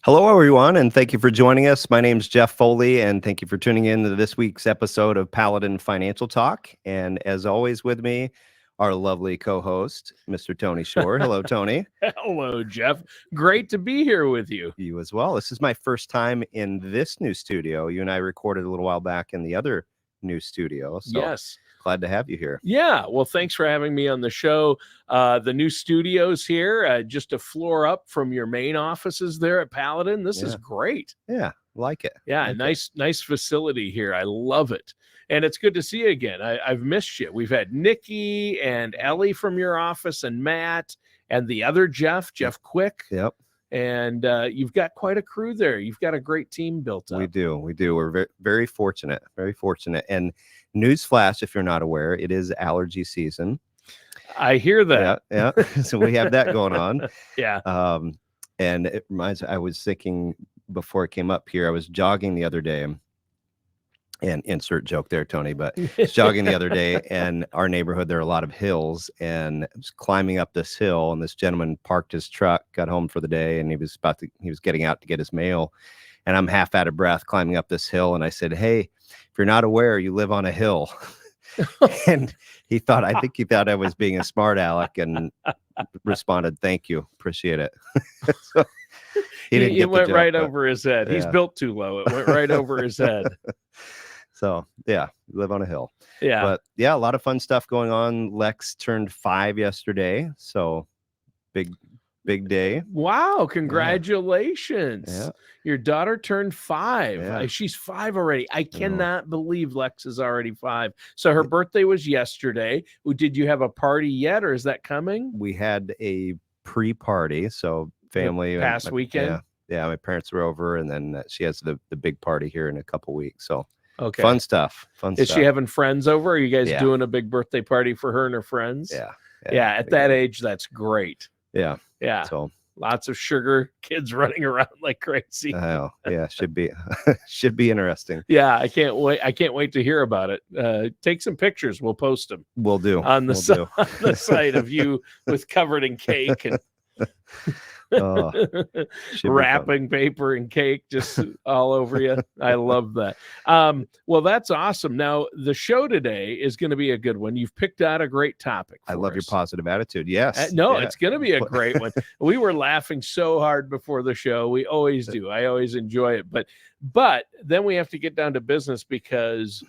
Hello, everyone, and thank you for joining us. My name's Jeff Foley, and thank you for tuning in to this week's episode of Paladin Financial Talk. And as always, with me, our lovely co-host, Mr. Tony Shore. Hello, Tony. Hello, Jeff. Great to be here with you. You as well. This is my first time in this new studio. You and I recorded a little while back in the other new studio. So Yes. glad to have you here. Yeah. Well, thanks for having me on the show. The new studios here, just a floor up from your main offices there at Paladin. This is great. Yeah, like it. Yeah, Like nice facility here. I love it. And it's good to see you again. I've missed you. We've had Nikki and Ellie from your office and Matt and the other Jeff Quick. Yep. And you've got quite a crew there. You've got a great team built up. We do. We're very fortunate. And newsflash, if you're not aware, it is allergy season. I hear that. Yeah. So we have that going on. Yeah. And it reminds me, I was thinking before I came up here, I was jogging the other day, and insert joke there, Tony, but I was jogging the other day, and our neighborhood, there are a lot of hills, and I was climbing up this hill, and this gentleman parked his truck, got home for the day, and he was getting out to get his mail, and I'm half out of breath climbing up this hill, and I said, "Hey, if you're not aware, you live on a hill." And I think he thought I was being a smart aleck, and responded, "Thank you, appreciate it." So it went right over his head. He's built too low. It went right over his head. So yeah, live on a hill. Yeah. But yeah, a lot of fun stuff going on. Lex turned 5 yesterday, so big day. Wow, congratulations. Yeah. Your daughter turned 5. Yeah. She's 5 already. I cannot believe Lex is already 5. So her birthday was yesterday. Did you have a party yet, or is that coming? We had a pre-party, so family past weekend. Yeah, my parents were over, and then she has the big party here in a couple weeks. So okay, fun stuff. Is she having friends over? Are you guys Yeah. doing a big birthday party for her and her friends? Yeah. At that age, that's great. Yeah. So lots of sugar, kids running around like crazy. Oh, yeah, should be interesting. Yeah, I can't wait to hear about it. Take some pictures. We'll post them. We'll do on the site of you with covered in cake and wrapping paper and cake just all over you. I love that. Well, that's awesome. Now, the show today is going to be a good one. You've picked out a great topic. I love your positive attitude. Yes. It's going to be a great one. We were laughing so hard before the show. We always do. I always enjoy it. But then we have to get down to business, because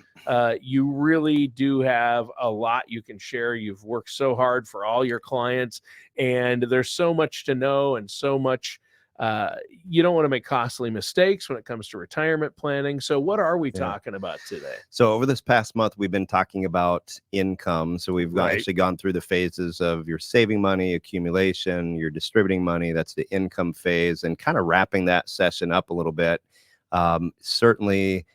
you really do have a lot you can share. You've worked so hard for all your clients, and there's so much to know, and so much you don't want to make costly mistakes when it comes to retirement planning. So what are we talking about today? So over this past month, we've been talking about income. So we've actually gone through the phases of your saving money, accumulation, your distributing money. That's the income phase, and kind of wrapping that session up a little bit. Certainly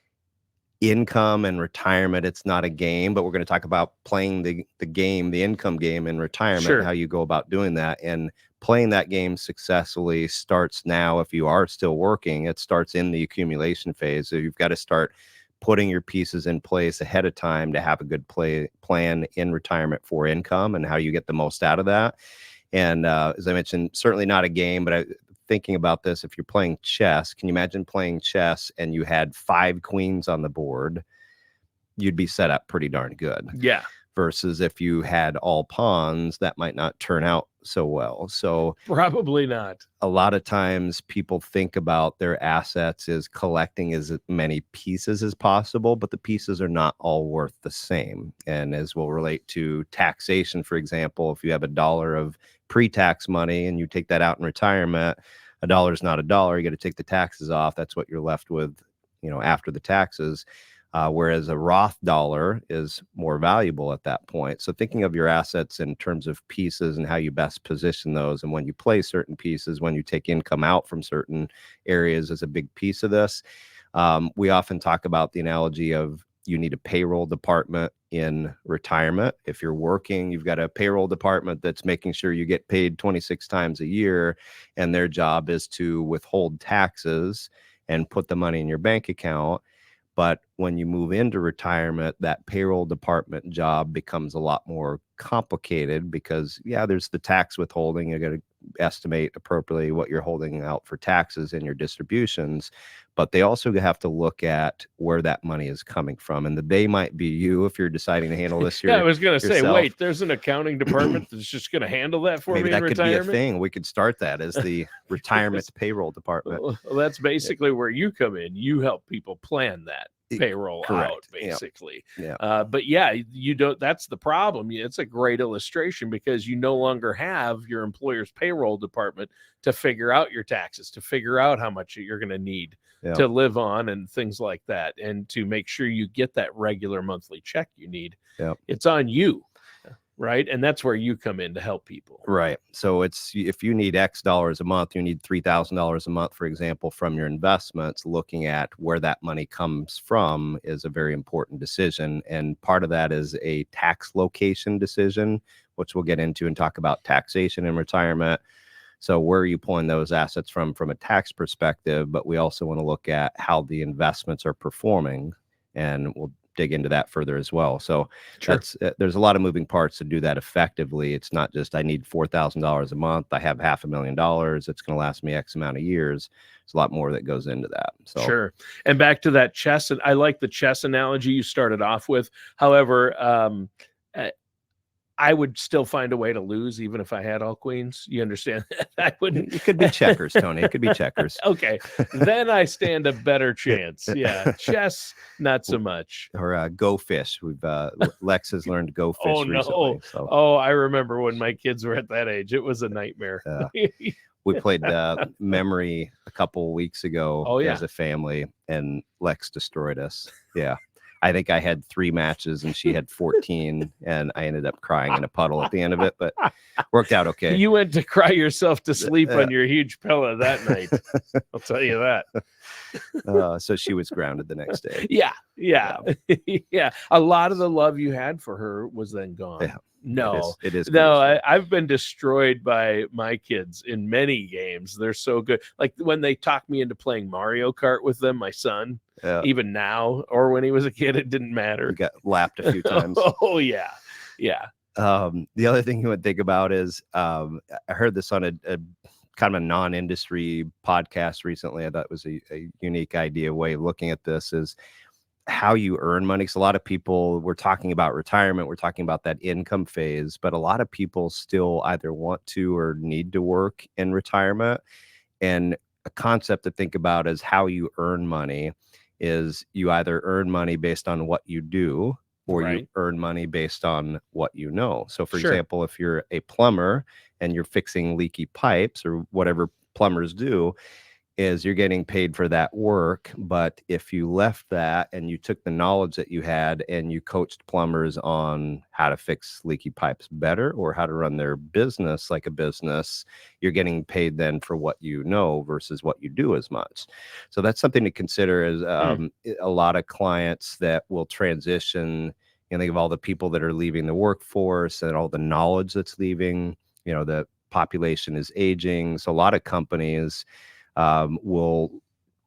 income and retirement, it's not a game, but we're going to talk about playing the game, the income game in retirement, how you go about doing that. And playing that game successfully starts now. If you are still working, it starts in the accumulation phase. So you've got to start putting your pieces in place ahead of time to have a good plan in retirement for income and how you get the most out of that. And as I mentioned, certainly not a game, but thinking about this, if you're playing chess, can you imagine playing chess and you had 5 queens on the board? You'd be set up pretty darn good. Yeah. Versus if you had all pawns, that might not turn out so well. So probably not. A lot of times people think about their assets as collecting as many pieces as possible, but the pieces are not all worth the same. And as will relate to taxation, for example, if you have $1 of pre-tax money and you take that out in retirement, $1 is not $1. You got to take the taxes off. That's what you're left with, after the taxes. Whereas a Roth dollar is more valuable at that point. So thinking of your assets in terms of pieces and how you best position those, and when you play certain pieces, when you take income out from certain areas, is a big piece of this. We often talk about the analogy of you need a payroll department in retirement. If you're working, you've got a payroll department that's making sure you get paid 26 times a year, and their job is to withhold taxes and put the money in your bank account. But when you move into retirement, that payroll department job becomes a lot more complicated because, yeah, there's the tax withholding. You got to estimate appropriately what you're holding out for taxes in your distributions, but they also have to look at where that money is coming from. And the they might be you if you're deciding to handle this Yeah, I was going to say, yourself. wait, there's an accounting department that's just going to handle that for Maybe me that in could retirement. be a thing. We could start that as the retirement payroll department. Well, that's basically where you come in. You help people plan that payroll Correct. out, basically. Yeah. But yeah, you don't. That's the problem. It's a great illustration because you no longer have your employer's payroll department to figure out your taxes, to figure out how much you're going to need to live on and things like that, and to make sure you get that regular monthly check you need. It's on you. Right. And that's where you come in to help people. Right. So it's, if you need X dollars a month, you need $3,000 a month, for example, from your investments. Looking at where that money comes from is a very important decision. And part of that is a tax location decision, which we'll get into and talk about taxation in retirement. So where are you pulling those assets from a tax perspective? But we also want to look at how the investments are performing, and we'll dig into that further as well. So that's there's a lot of moving parts to do that effectively. It's not just I need $4,000 a month. I have $500,000. It's going to last me X amount of years. There's a lot more that goes into that. So sure. And back to that chess, and I like the chess analogy you started off with. However, I would still find a way to lose even if I had all queens. You understand? I wouldn't. It could be checkers, Tony. It could be checkers. Okay. Then I stand a better chance. Yeah. Chess, not so much. Or Go Fish. We've Lex has learned Go Fish recently. So. Oh, I remember when my kids were at that age. It was a nightmare. We played Memory a couple weeks ago as a family, and Lex destroyed us. Yeah. I think I had 3 matches and she had 14, and I ended up crying in a puddle at the end of it, but worked out okay. You went to cry yourself to sleep on your huge pillow that night. I'll tell you that. So she was grounded the next day. Yeah. Yeah. A lot of the love you had for her was then gone. Yeah. No, it is. No, I've been destroyed by my kids in many games. They're so good. Like when they talked me into playing Mario Kart with them, my son, even now, or when he was a kid, it didn't matter. We got lapped a few times. Oh yeah. Yeah. The other thing you would think about is, I heard this on a kind of a non-industry podcast recently. I thought it was a unique idea, way of looking at this is how you earn money. Because a lot of people, we're talking about retirement, we're talking about that income phase, but a lot of people still either want to or need to work in retirement. And a concept to think about is how you earn money is you either earn money based on what you do, or you earn money based on what you know. So for example, if you're a plumber and you're fixing leaky pipes or whatever plumbers do, is you're getting paid for that work. But if you left that and you took the knowledge that you had and you coached plumbers on how to fix leaky pipes better or how to run their business like a business, you're getting paid then for what you know versus what you do as much. So that's something to consider as a lot of clients that will transition. You know, think of all the people that are leaving the workforce and all the knowledge that's leaving. You know, the population is aging. So a lot of companies will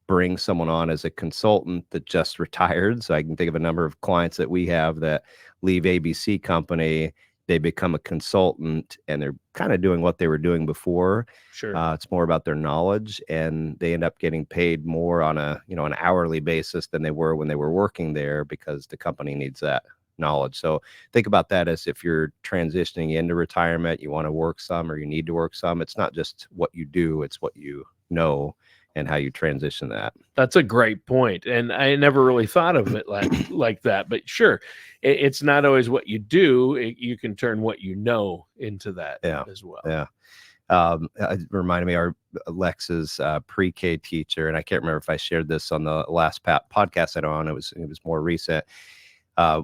bring someone on as a consultant that just retired. So I can think of a number of clients that we have that leave ABC company, they become a consultant, and they're kind of doing what they were doing before. It's more about their knowledge, and they end up getting paid more on an hourly basis than they were when they were working there, because the company needs that knowledge. So think about that as if you're transitioning into retirement, you want to work some or you need to work some. It's not just what you do, it's what you know and how you transition that. That's a great point. And I never really thought of it like that, but sure, it's not always what you do. You can turn what you know into that as well. Yeah. It reminded me, our Lex's pre-K teacher, and I can't remember if I shared this on the last podcast I was on. It was more recent.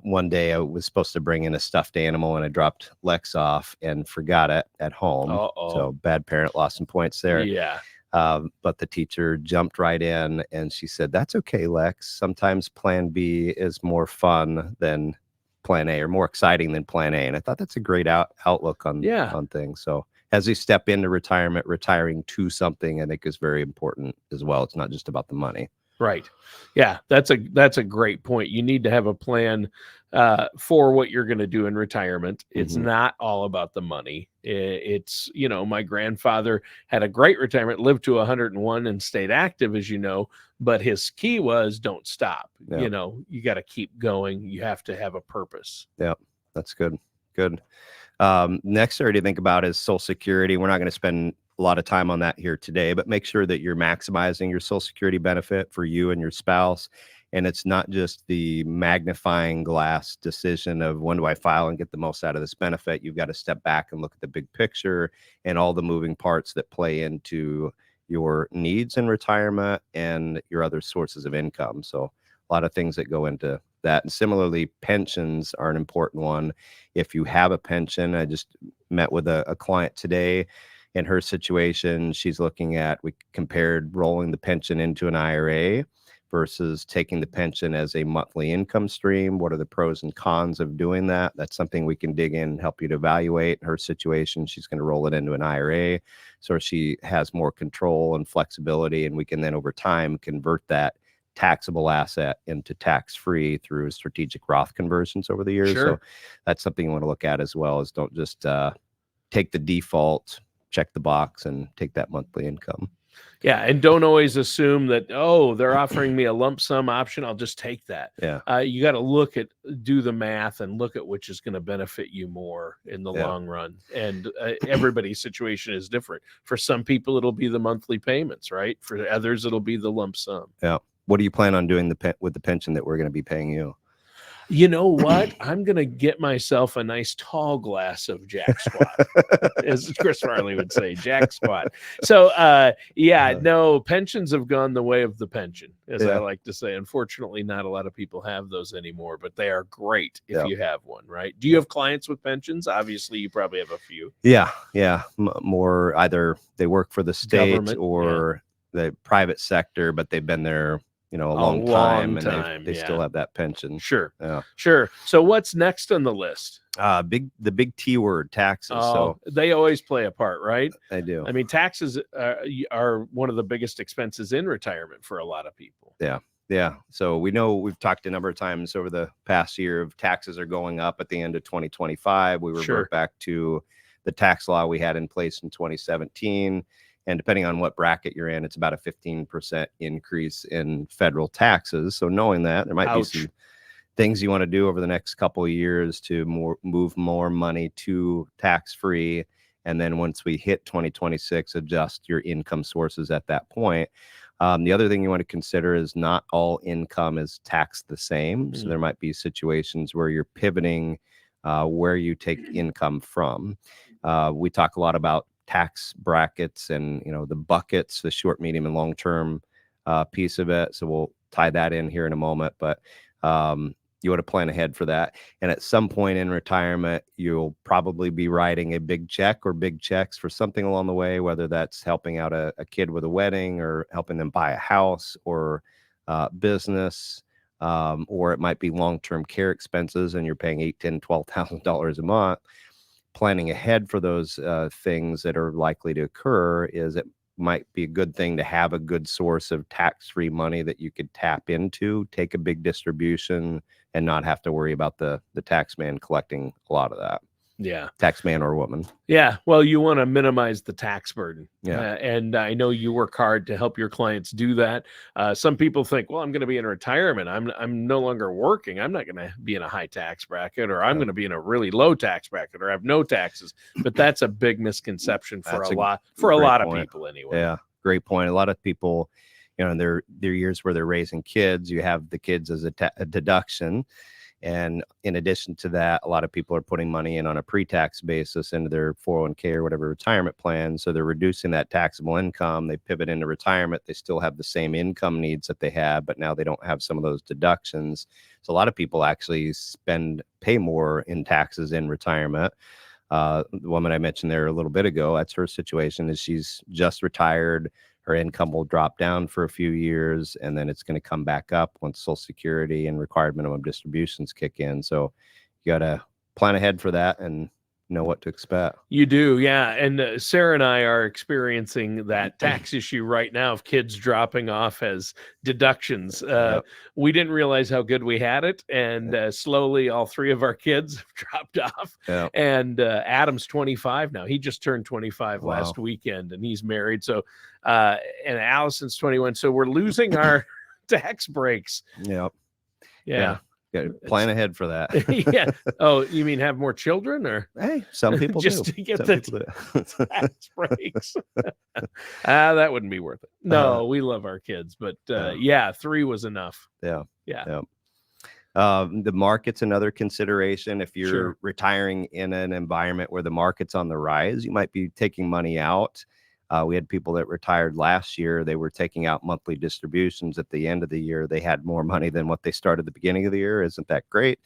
One day I was supposed to bring in a stuffed animal, and I dropped Lex off and forgot it at home. So bad parent, lost some points there. Yeah. But the teacher jumped right in and she said, "That's okay, Lex. Sometimes plan B is more fun than plan A, or more exciting than plan A." And I thought that's a great outlook on things. So as you step into retirement, retiring to something, I think is very important as well. It's not just about the money. Right. Yeah, that's a great point. You need to have a plan for what you're going to do in retirement. It's Mhm. not all about the money. It's, my grandfather had a great retirement, lived to 101 and stayed active, as you know, but his key was don't stop. Yeah. You got to keep going. You have to have a purpose. Yeah. That's good. Good. Next area to think about is Social Security. We're not going to spend a lot of time on that here today, but make sure that you're maximizing your Social Security benefit for you and your spouse. And it's not just the magnifying glass decision of when do I file and get the most out of this benefit. You've got to step back and look at the big picture and all the moving parts that play into your needs in retirement and your other sources of income. So a lot of things that go into that. And similarly, pensions are an important one. If you have a pension, I just met with a client today. In her situation, she's looking at, we compared rolling the pension into an IRA versus taking the pension as a monthly income stream. What are the pros and cons of doing that? That's something we can dig in and help you to evaluate. In her situation, she's going to roll it into an IRA, so she has more control and flexibility, and we can then over time convert that taxable asset into tax-free through strategic Roth conversions over the years. Sure. So that's something you want to look at as well, is don't just take the default, check the box, and take that monthly income. Yeah, and don't always assume that, oh, they're offering me a lump sum option, I'll just take that. Yeah. You got to do the math and look at which is going to benefit you more in the long run. And everybody's situation is different. For some people, it'll be the monthly payments, right? For others, it'll be the lump sum. Yeah. What do you plan on doing with the pension that we're going to be paying you? You know what? I'm going to get myself a nice tall glass of Jack Squat, as Chris Farley would say, Jack Squat. So, no, pensions have gone the way of the pension, as I like to say. Unfortunately, not a lot of people have those anymore, but they are great if you have one, right? Do you have clients with pensions? Obviously, you probably have a few. Yeah. More either they work for the state Government, or the private sector, but they've been there a long time, and they still have that pension. Sure. So what's next on the list? The big T word, taxes. So they always play a part, right? They do. I mean, taxes are one of the biggest expenses in retirement for a lot of people. Yeah. So we know, we've talked a number of times over the past year of taxes are going up at the end of 2025. We revert back to the tax law we had in place in 2017. And depending on what bracket you're in, it's about a 15% increase in federal taxes. So knowing that, there might be some things you want to do over the next couple of years to move more money to tax-free. And then once we hit 2026, adjust your income sources at that point. The other thing you want to consider is not all income is taxed the same. So there might be situations where you're pivoting where you take income from. We talk a lot about tax brackets and the buckets, the short, medium, and long term piece of it. So we'll tie that in here in a moment, but you want to plan ahead for that. And at some point in retirement, you'll probably be writing a big check or big checks for something along the way, whether that's helping out a kid with a wedding or helping them buy a house or business, or it might be long-term care expenses and you're paying $8,000, $10,000, $12,000 a month. Planning ahead for those things that are likely to occur is it might be a good thing to have a good source of tax-free money that you could tap into, take a big distribution, and not have to worry about the tax man collecting a lot of that. Yeah. Tax man or woman. Yeah. Well, you want to minimize the tax burden. Yeah. And I know you work hard to help your clients do that. Some people think, well, I'm going to be in retirement. I'm no longer working. I'm not going to be in a high tax bracket, or I'm going to be in a really low tax bracket, or have no taxes. But that's a big misconception for a lot of people anyway. Yeah. Great point. A lot of people, in their years where they're raising kids, you have the kids as a deduction. And in addition to that, a lot of people are putting money in on a pre-tax basis into their 401k or whatever retirement plan. So they're reducing that taxable income. They pivot into retirement. They still have the same income needs that they had, but now they don't have some of those deductions. So a lot of people actually pay more in taxes in retirement. The woman I mentioned there a little bit ago, that's her situation, is she's just retired. Her income will drop down for a few years, and then it's going to come back up once Social Security and required minimum distributions kick in. So you got to plan ahead for that and know what to expect. You do, yeah. And Sarah and I are experiencing that tax issue right now of kids dropping off as deductions. Yep. We didn't realize how good we had it, and slowly all three of our kids have dropped off. Yep. And Adam's 25 now. He just turned 25 Wow. last weekend, and he's married. So, and Allison's 21. So we're losing our tax breaks. Yep. Yeah. Got to plan ahead for that. Yeah. Oh, you mean have more children, or Hey, some people just do. to get Some the people do. tax breaks? That wouldn't be worth it. No, we love our kids, but yeah, 3 was enough. Yeah. Yeah. The market's another consideration. If you're Sure. retiring in an environment where the market's on the rise, you might be taking money out. We had people that retired last year. They were taking out monthly distributions at the end of the year. They had more money than what they started at the beginning of the year. Isn't that great?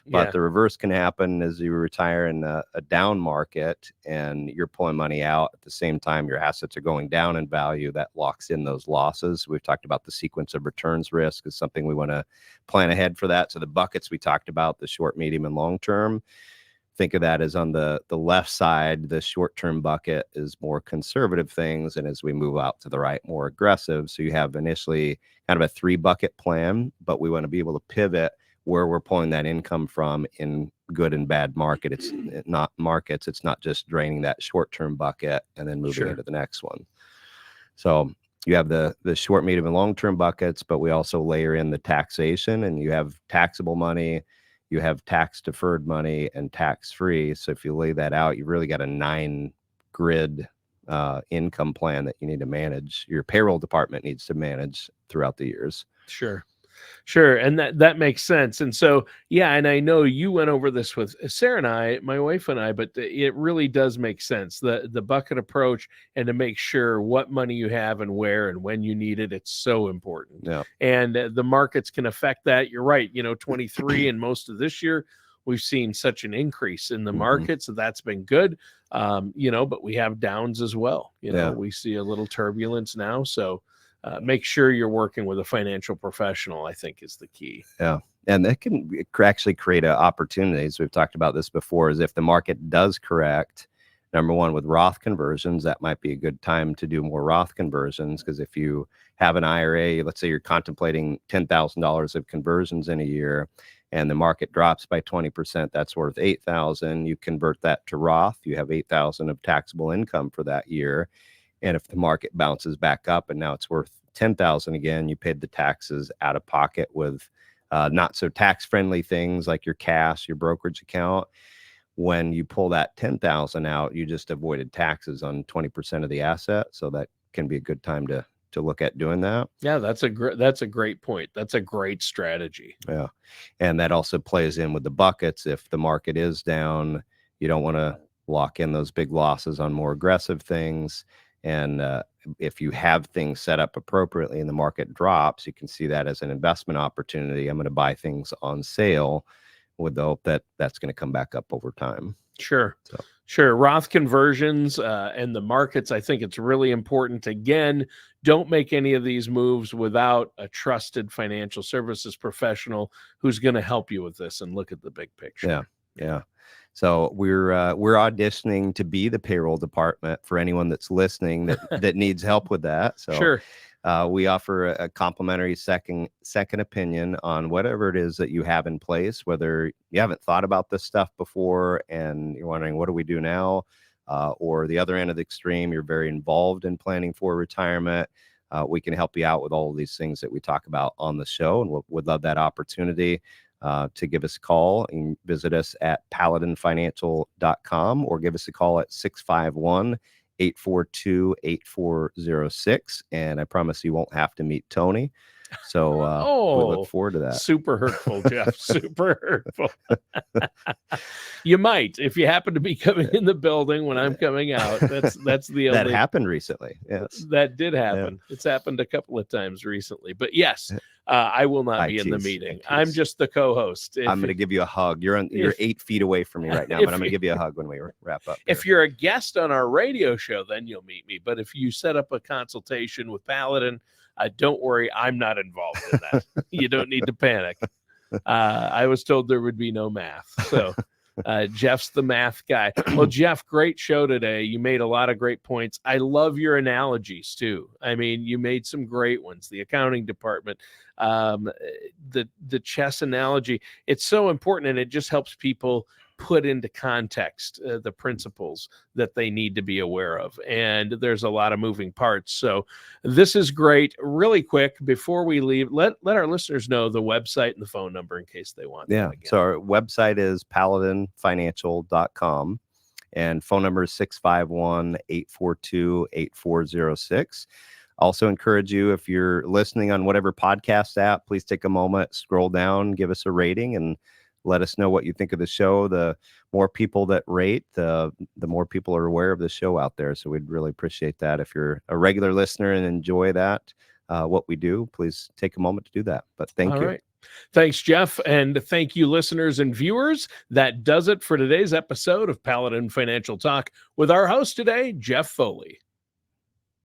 But Yeah. the reverse can happen as you retire in a down market and you're pulling money out at the same time your assets are going down in value. That locks in those losses. We've talked about the sequence of returns risk is something we want to plan ahead for that. So the buckets we talked about, the short, medium, and long term, think of that as on the left side. The short-term bucket is more conservative things, and as we move out to the right, more aggressive. So you have initially kind of a 3-bucket plan, but we want to be able to pivot where we're pulling that income from in good and bad markets. It's not just draining that short-term bucket and then moving Sure. into the next one. So you have the short, medium, and long-term buckets, but we also layer in the taxation, and you have taxable money, you have tax deferred money, and tax free. So if you lay that out, you've really got a 9-grid income plan that you need to manage. Your payroll department needs to manage throughout the years. Sure. And that makes sense. And so, yeah, and I know you went over this with Sarah and I, my wife and I, but it really does make sense. The bucket approach, and to make sure what money you have and where and when you need it. It's so important. Yeah. And the markets can affect that. You're right. 23 and most of this year, we've seen such an increase in the market. So that's been good. But we have downs as well. We see a little turbulence now. So make sure you're working with a financial professional, I think, is the key. Yeah. And that can actually create opportunities. We've talked about this before, is if the market does correct, number one, with Roth conversions, that might be a good time to do more Roth conversions. Because if you have an IRA, let's say you're contemplating $10,000 of conversions in a year, and the market drops by 20%, that's worth $8,000. You convert that to Roth, you have $8,000 of taxable income for that year. And if the market bounces back up and now it's worth $10,000 again, you paid the taxes out of pocket with not so tax-friendly things like your cash, your brokerage account. When you pull that $10,000 out, you just avoided taxes on 20% of the asset. So that can be a good time to look at doing that. Yeah, that's a great point. That's a great strategy. Yeah. And that also plays in with the buckets. If the market is down, you don't want to lock in those big losses on more aggressive things. And if you have things set up appropriately and the market drops, you can see that as an investment opportunity. I'm going to buy things on sale with the hope that that's going to come back up over time. Sure. Roth conversions and the markets, I think it's really important. Again, don't make any of these moves without a trusted financial services professional who's going to help you with this and look at the big picture. Yeah. So we're auditioning to be the payroll department for anyone that's listening that needs help with that. So Sure. We offer a complimentary second opinion on whatever it is that you have in place, whether you haven't thought about this stuff before and you're wondering, what do we do now? Or the other end of the extreme, you're very involved in planning for retirement. We can help you out with all of these things that we talk about on the show, and would love that opportunity to give us a call. You can visit us at paladinfinancial.com or give us a call at 651-842-8406. And I promise you won't have to meet Tony. So we look forward to that. Super hurtful, Jeff. Super hurtful. You might, if you happen to be coming in the building when I'm coming out. That's the only. That happened recently. Yes, that did happen. Yeah. It's happened a couple of times recently. But yes, I will not be in the meeting. I'm just the co-host. I'm going to give you a hug. You're 8 feet away from me right now, but I'm going to give you a hug when we wrap up. If you're a guest on our radio show, then you'll meet me. But if you set up a consultation with Paladin, don't worry, I'm not involved in that. You don't need to panic. I was told there would be no math. So Jeff's the math guy. Well, Jeff, great show today. You made a lot of great points. I love your analogies too. I mean, you made some great ones. The accounting department, the chess analogy. It's so important, and it just helps people put into context the principles that they need to be aware of. And there's a lot of moving parts. So this is great. Really quick, before we leave, let our listeners know the website and the phone number in case they want. Yeah. So our website is paladinfinancial.com and phone number is 651-842-8406. Also encourage you, if you're listening on whatever podcast app, please take a moment, scroll down, give us a rating, and let us know what you think of the show. The more people that rate, the more people are aware of the show out there. So we'd really appreciate that. If you're a regular listener and enjoy that, what we do, please take a moment to do that. But thank you. All right. Thanks, Jeff. And thank you, listeners and viewers. That does it for today's episode of Paladin Financial Talk with our host today, Jeff Foley.